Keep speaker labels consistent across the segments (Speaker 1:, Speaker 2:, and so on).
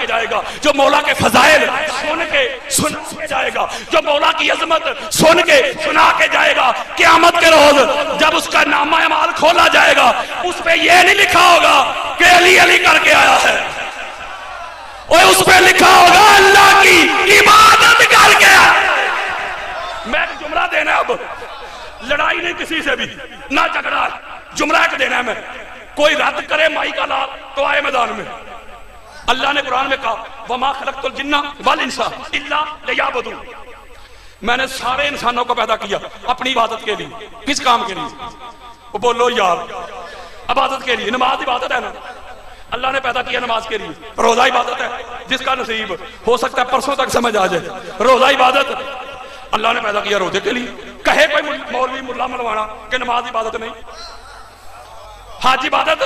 Speaker 1: کے جائے گا، جو مولا کے فضائل سن کے سنا کے جائے گا، جو مولا کی عظمت سن کے سنا کے جائے گا، قیامت کے روز جب اس کا نامہ اعمال کھولا جائے گا اس پہ یہ نہیں لکھا ہوگا کہ علی علی کر کے آیا ہے، اور اس پہ لکھا ہوگا اللہ کی عبادت کر کے آیا۔ میں ایک جملہ دینا ہے، اب لڑائی نہیں کسی سے بھی، نہ جھگڑا، جملہ ایک دینا ہے میں، کوئی رد کرے مائی کا لال تو آئے میدان میں۔ اللہ نے قرآن میں کہا وَمَا خَلَقْتُ الْجِنَّ وَالْإِنسَ إِلَّا لِيَعْبُدُونِ، میں نے سارے انسانوں کو پیدا کیا اپنی عبادت کے لیے۔ کس کام کے لیے؟ وہ بولو یار، عبادت کے لیے۔ نماز عبادت ہے نا، اللہ نے پیدا کیا نماز کے لیے۔ روزہ عبادت ہے، جس کا نصیب ہو سکتا ہے پرسوں تک سمجھ آ جائے، روزہ عبادت اللہ نے پیدا کیا روزے کے لیے۔ کہے کوئی مولوی ملا ملوانا کہ نماز عبادت نہیں۔ حج عبادت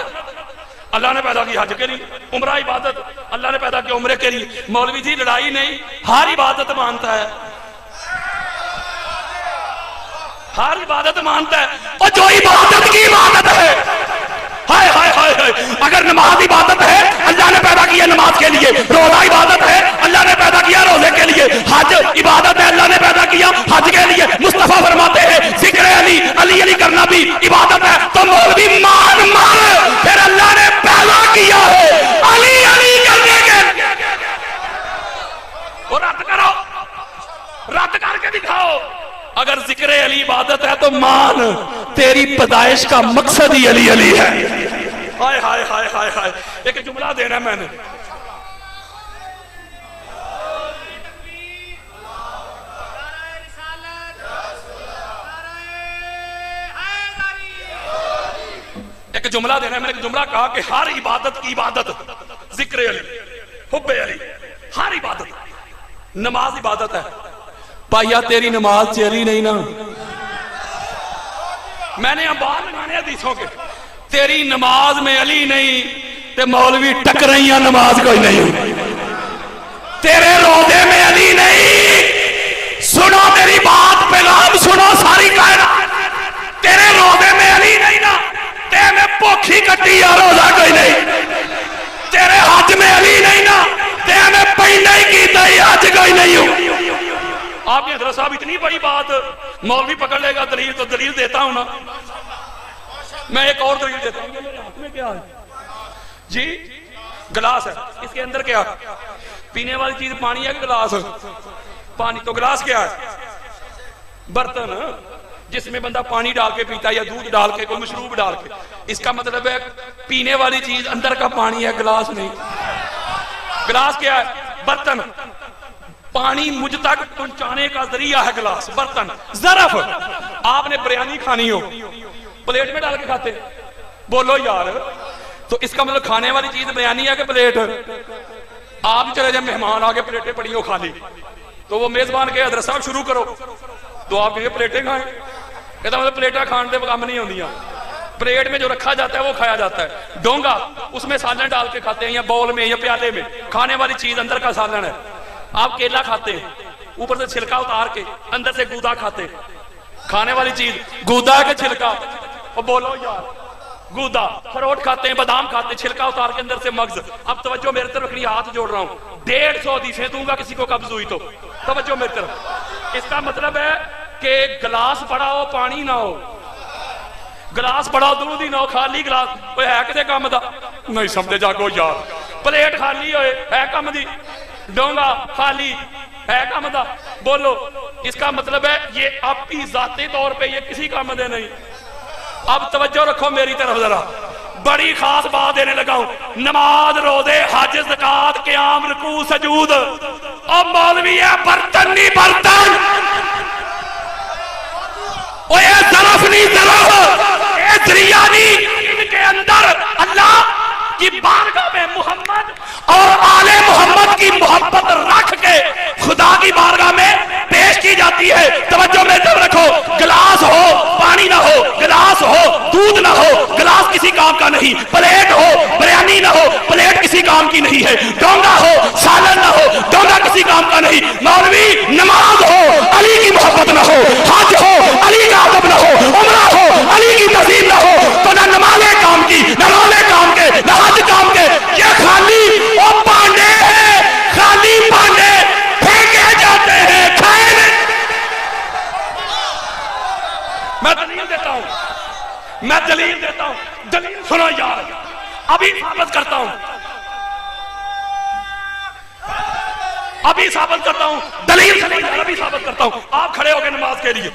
Speaker 1: اللہ نے پیدا کی حج کے لیے، عمرہ عبادت اللہ نے پیدا کیا عمرے کے لیے۔ مولوی جی لڑائی نہیں، ہر عبادت مانتا ہے، ہر عبادت مانتا ہے، اور جو عبادت کی عبادت ہے، ہائے ہائے ہائے ہائے، اگر نماز عبادت ہے اللہ نے پیدا کیا نماز کے لیے، روزہ عبادت ہے اللہ نے پیدا کیا روزے کے لیے، حج عبادت ہے اللہ نے پیدا کیا حج کے لیے۔ مصطفیٰ فرماتے ہیں ذکر علی علی علی کرنا بھی عبادت ہے، تو مولوی مان پھر اللہ نے پیدا کیا ہے علی علی کرنے کے، اور رد کرو، رد کر کے دکھاؤ۔ اگر ذکر علی عبادت ہے تو مان تیری پیدائش کا مقصد ہی علی علی ہے۔ ہائے ہائے ہائے ہائے ہائے، ایک جملہ دینا ہے میں نے، ایک جملہ دینا ہے میں نے، ایک جملہ کہا کہ ہر عبادت کی عبادت ذکر علی، حب علی، ہر عبادت۔ نماز عبادت ہے، پائیا تیری نماز چلی نہیں نا، میں نے ابار لگانے حدیثوں کے، تیری نماز میں علی نہیں تے مولوی ٹکرائیاں نماز کوئی نہیں، تیرے روزے میں علی نہیں، سنو میری بات پیغام سنو ساری کائنات، تیرے روزے میں علی نہیں نا، تے میں پوکھی کٹی یا روزہ کوئی نہیں، تیرے حج میں علی نہیں نا، تے میں پہنہ ہی کیتا ہی حج کوئی نہیں ہوں۔ آپ نے حضرت صاحب اتنی بڑی بات، مولوی پکڑ لے گا دلیل تو دلیل دیتا ہوں نا، میں ایک اور دلیل دیتا ہوں۔ میرے ہاتھ میں کیا ہے جی؟ گلاس ہے، اس کے اندر کیا پینے والی چیز پانی ہے کہ گلاس؟ پانی۔ تو گلاس کیا ہے؟ برتن جس میں بندہ پانی ڈال کے پیتا ہے یا دودھ ڈال کے، کوئی مشروب ڈال کے۔ اس کا مطلب ہے پینے والی چیز اندر کا پانی ہے، گلاس نہیں۔ گلاس کیا ہے؟ برتن، پانی مجھ تک پہنچانے کا ذریعہ ہے گلاس، برتن۔ ظرف، آپ نے بریانی کھانی ہو پلیٹ میں ڈال کے کھاتے، بولو یار، تو اس کا مطلب کھانے والی چیز بریانی ہے کہ پلیٹ؟ آپ چلے جب مہمان آگے پلیٹیں پڑی ہو خالی، تو وہ میزبان کے حضرت صاحب شروع کرو، تو آپ کہیں پلیٹیں کھائیں، کہتا مطلب پلیٹیں کھان دے کام نہیں ہوندیاں، پلیٹ میں جو رکھا جاتا ہے وہ کھایا جاتا ہے۔ ڈونگا، اس میں سالن ڈال کے کھاتے ہیں، یا باؤل میں یا پیالے میں، کھانے والی چیز اندر کا سالن ہے۔ آپ کیلا کھاتے ہیں، اوپر سے چھلکا اتار کے اندر سے گودا کھاتے ہیں، کھانے والی چیز گودا ہے کہ چھلکا؟ اور بولو یار، گودا۔ اخروٹ کھاتے ہیں، بادام کھاتے ہیں، چھلکا اتار کے اندر سے مغز۔ اب توجہ میرے طرف رکھنی، ہاتھ جوڑ رہا ہوں، 150 حدیثیں دوں گا کسی کو قبض ہوئی تو، توجہ میری طرف۔ اس کا مطلب ہے کہ گلاس بڑا ہو پانی نہ ہو، گلاس بڑا دودھ ہی نہ ہو، خالی گلاس کوئی ہے کسی کام دا نہیں، سمجھے جاگو یار۔ پلیٹ خالی ہوئے ہے کام دی، ڈونگا خالی ہے کام دا، بولو۔ اس کا مطلب ہے یہ آپ کی ذاتی طور پہ یہ کسی کام دے نہیں۔ اب توجہ رکھو میری طرف ذرا، بڑی خاص بات دینے لگا ہوں۔ نماز، روزے، حج، زکات، قیام، رکوع، سجود، اور مولوی ہے برتن نہیں برتن، وہ یہ ظرف نہیں ظرف، یہ ذریعہ نہیں۔ ان کے اندر اللہ کی بارگاہ میں محمد اور آل محمد کی محبت رکھ کے خدا کی بارگاہ میں پیش کی جاتی ہے۔ توجہ میں طرف رکھو، گلاس ہو پانی نہ ہو، گلاس ہو دودھ نہ ہو، گلاس کسی کام کا نہیں، پلیٹ ہو بریانی نہ ہو، پلیٹ کسی کام کی نہیں ہے، ڈونگا ہو سالن نہ ہو، ڈونگا کسی کام کا نہیں۔ مولوی نماز ہو علی کی محبت نہ ہو، حج ہو علی کا ادب نہ ہو، عمرہ ہو علی کی تہذیب نہ ہو، تو نہ نمازیں کام کی، نہ روزے کام کے، نہ حج کام کے، یہ خالی وہ پانڈے ہیں۔ میں دلیل دیتا ہوں, دلیل سنو یار, ابھی ثابت کرتا ہوں, ابھی ثابت کرتا ہوں, دلیل سنو یار, ابھی ثابت کرتا ہوں. آپ کھڑے ہو گئے نماز کے لیے,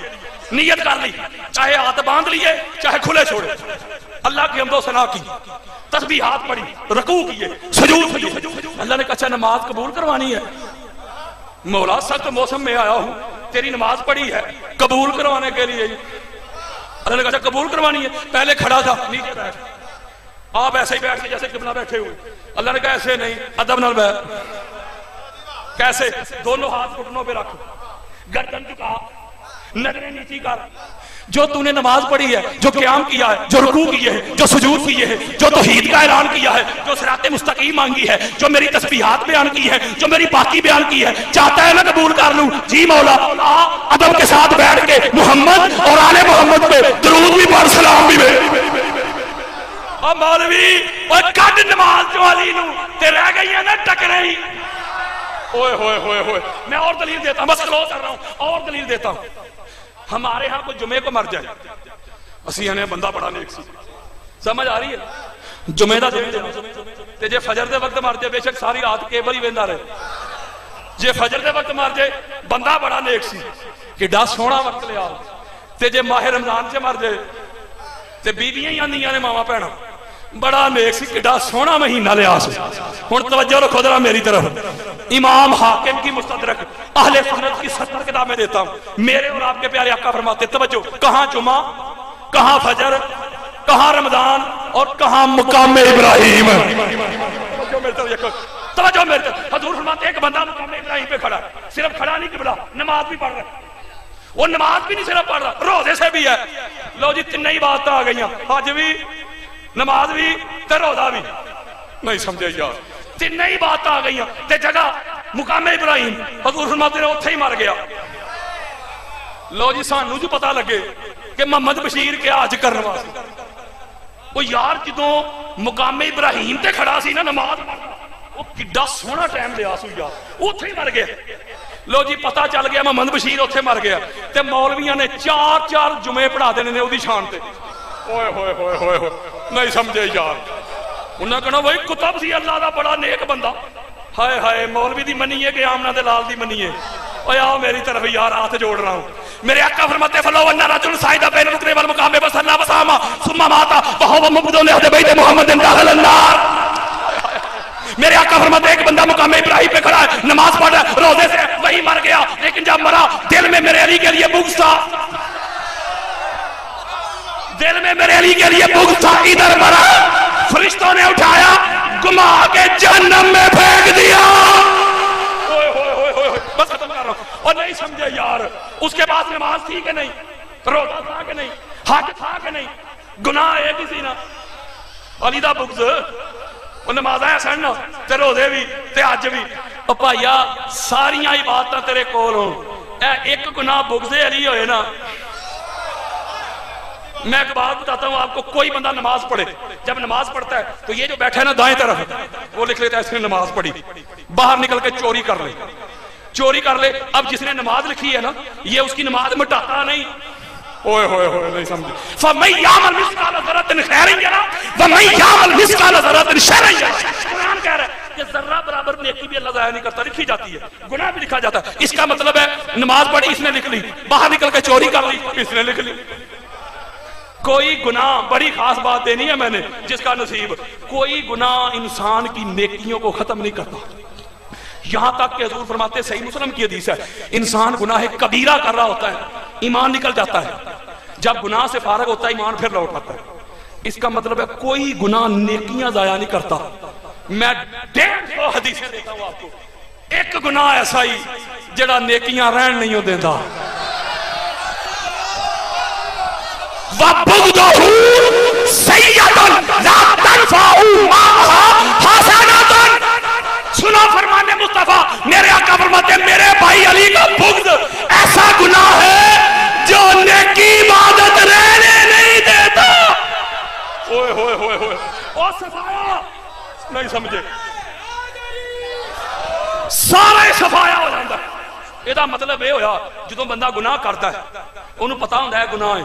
Speaker 1: نیت کر لی, چاہے ہاتھ باندھ لیے چاہے کھلے چھوڑے, اللہ کی حمد و ثنا کی, تسبیحات پڑھی, رکوع کیے, سجود کیے. اللہ نے کہا اچھا نماز قبول کروانی ہے؟ مولا سخت موسم میں آیا ہوں, تیری نماز پڑھی ہے قبول کروانے کے لیے. اللہ نے کہا اچھا قبول کروانی ہے؟ پہلے کھڑا تھا, نیچے بیٹھ, آپ ایسے ہی بیٹھ کے جیسے قبلہ بیٹھے ہوئے. اللہ نے کہا ایسے نہیں, ادب نال بیٹھ. کیسے؟ دونوں ہاتھ گھٹنوں پہ رکھ, گردن جھکا, نظریں نیچی کر. جو تو نے نماز پڑھی ہے, جو قیام کیا ہے, جو رکوع کیے ہیں, جو سجود کیے ہیں, جو توحید کا اعلان کیا ہے, جو صراط مستقیم مانگی ہے, جو میری تسبیحات بیان کی ہے, جو میری پاکی بیان کی ہے, چاہتا ہے میں قبول کر لوں؟ جی مولا. ادب کے ساتھ بیٹھ کے محمد اور آل محمد پہ درود بھی پڑھ, سلام بھی بھیج. اور مولوی اور کٹ نماز والی نو تے رہ گئی ہے نا ٹکرائی. اوئے ہوئے ہوئے ہوئے, میں اور دلیل دیتا ہوں, بس کلوز کر رہا ہوں, اور دلیل دیتا ہوں. ہمارے ہاں کوئی جمعے کو مر جائے, اسی ہنے بندہ بڑا نیک سی, سمجھ آ رہی ہے؟ جمعے دا دن تے جے فجر دے وقت مر جائے, بے شک ساری رات کیبل ہی ویندا رہے. جے فجر دے وقت مر جائے بندہ بڑا نیک سی, کڈا سونا وقت لیا. تے جے ماہ رمضان سے مر جائے تے بیویاں ہی آندیاں نے ماواں بہناں, بڑا نیک سی, کڈا سونا مہینہ لیا سی. ہن توجہ رکھو ذرا میری طرف. امام حاکم کی مستدرک اہل سنت کی 70 کتابیں دیتا ہوں. میرے اور آپ کے پیارے آقا فرماتے, توجہ, کہاں جمعہ, کہاں فجر, کہاں رمضان, اور کہاں مقام ابراہیم. توجہ میری طرف دیکھو, توجہ میری طرف. حضور فرماتے ایک بندہ مقام ابراہیم پہ کھڑا, صرف کھڑا نہیں قبلہ, نماز بھی پڑھ رہا ہے. وہ نماز بھی نہیں صرف پڑھ رہا, روزے سے بھی ہے. لو جی تین ہی باتیں آ گئی, حج بھی, نماز بھی تے روزہ بھی. نہیں سمجھے یار, تین ہی باتیں آ گئی تے جگہ مقام ابراہیم. حضور فرماتے ہیں اوتھے ہی مر گیا. لو جی سانو جو پتہ لگے کہ محمد بشیر کیا حج کرنے واسطے, وہ یار جدوں مقام ابراہیم تے کھڑا سی نا نماز پڑھنا, وہ کڈا سونا ٹائم لیا سو یار, اوتھے ہی مر گیا. لو جی پتہ چل گیا محمد بشیر اوتھے مر گیا, تے مولویاں نے 4 جمعے پڑھا دینے نے اودی شان تے. اوئے ہوئے ہوئے ہوئے ہوئے, نہیں سمجھے یار. انہاں کہنا بھائی کتب سی اللہ دا بڑا نیک بندہ, ہائے ہائے مولوی دی منیے کہ آمنہ دے لال دی منیے. اوے آؤ میری طرف یار, ہاتھ جوڑ رہا ہوں. میرے آقا فرماتے فلو ان رجل صعد بین الركن والمقام فصلى وصام ثم مات وهو مبغض لاهل بیت محمد داخل النار. میرے آقا فرماتے ایک بندہ مقام ابراہیم پہ کھڑا ہے, نماز پڑھ رہا ہے, روزے سے وہی مر گیا, لیکن جب مرا دل میں میرے علی کے لیے بغض تھا, دل میں میرے علی کے لیے بغض تھا. ادھر مرا, فرشتوں نے اٹھایا, گما کے جہنم میں پھینک دیا. بس ختم کر رہا ہوں. اور نہیں سمجھے یار, اس کے بعد نماز تھی کہ نہیں, روزہ تھا کہ نہیں, حج تھا کہ نہیں, گناہ ہے کسی نہ, علی دا بغض, وہ نمازیں سن تے روزے بھی تے حج بھی. او بھائیا ساریاں عبادتاں تیرے کول ہوں, اے ایک گناہ بغض علی ہوئے نا. میں ایک بات بتاتا ہوں آپ کو, کوئی بندہ نماز پڑھے, جب نماز پڑھتا ہے تو یہ جو بیٹھا ہے نا دائیں طرف, وہ لکھ لیتا ہے اس نے نماز پڑھی, باہر نکل کے چوری کر لے, چوری کر لے. اب جس نے نماز لکھی ہے نا, یہ اس کی نماز مٹاتا نہیں. اوئے ہوئے ہوئے, نہیں سمجھے. فَمَن يَعْمَلْ مِثْقَالَ ذَرَّةٍ خَيْرًا يَرَهُ وَمَن يَعْمَلْ مِثْقَالَ ذَرَّةٍ شَرًّا يَرَهُ. قرآن کہہ رہا ہے کہ ذرہ برابر نیکی بھی اللہ ضائع نہیں کرتا, لکھی جاتی ہے, گناہ بھی لکھا جاتا ہے. اس کا مطلب ہے نماز پڑھی اس نے لکھ لی, باہر نکل کے چوری کر لی اس نے لکھ لی. کوئی گناہ, بڑی خاص بات دینی ہے میں نے, جس کا نصیب, کوئی گناہ انسان کی نیکیوں کو ختم نہیں کرتا. یہاں تک کہ حضور فرماتے, صحیح مسلم کی حدیث ہے, انسان گناہ کبیرہ کر رہا ہوتا ہے, ایمان نکل جاتا ہے, جب گناہ سے فارغ ہوتا ہے ایمان پھر لوٹ آتا ہے. اس کا مطلب ہے کوئی گناہ نیکیاں ضائع نہیں کرتا. میں 150 حدیثیں دیتا ہوں آپ کو, ایک گناہ ایسا ہی جڑا نیکیاں رہن نہیں ہو دیتا. وَبُغْضُهُ سَيِّئَةٌ لَا تَنفَعُ مَعَهَا حَسَنَةٌ. سنو فرمان مصطفیٰ, میرے آقا فرماتے ہیں میرے بھائی علی کا بغض ایسا گناہ ہے جو نیکی عبادت رہنے نہیں دیتا. اوئے ہوئے ہوئے ہوئے, او صفایا, نہیں سمجھے, سارے صفایا ہو جاتا ہے. یہ مطلب یہ ہویا جدوں بندہ گناہ کرتا ہے, انہوں پتا ہوتا ہے گناہ ہے,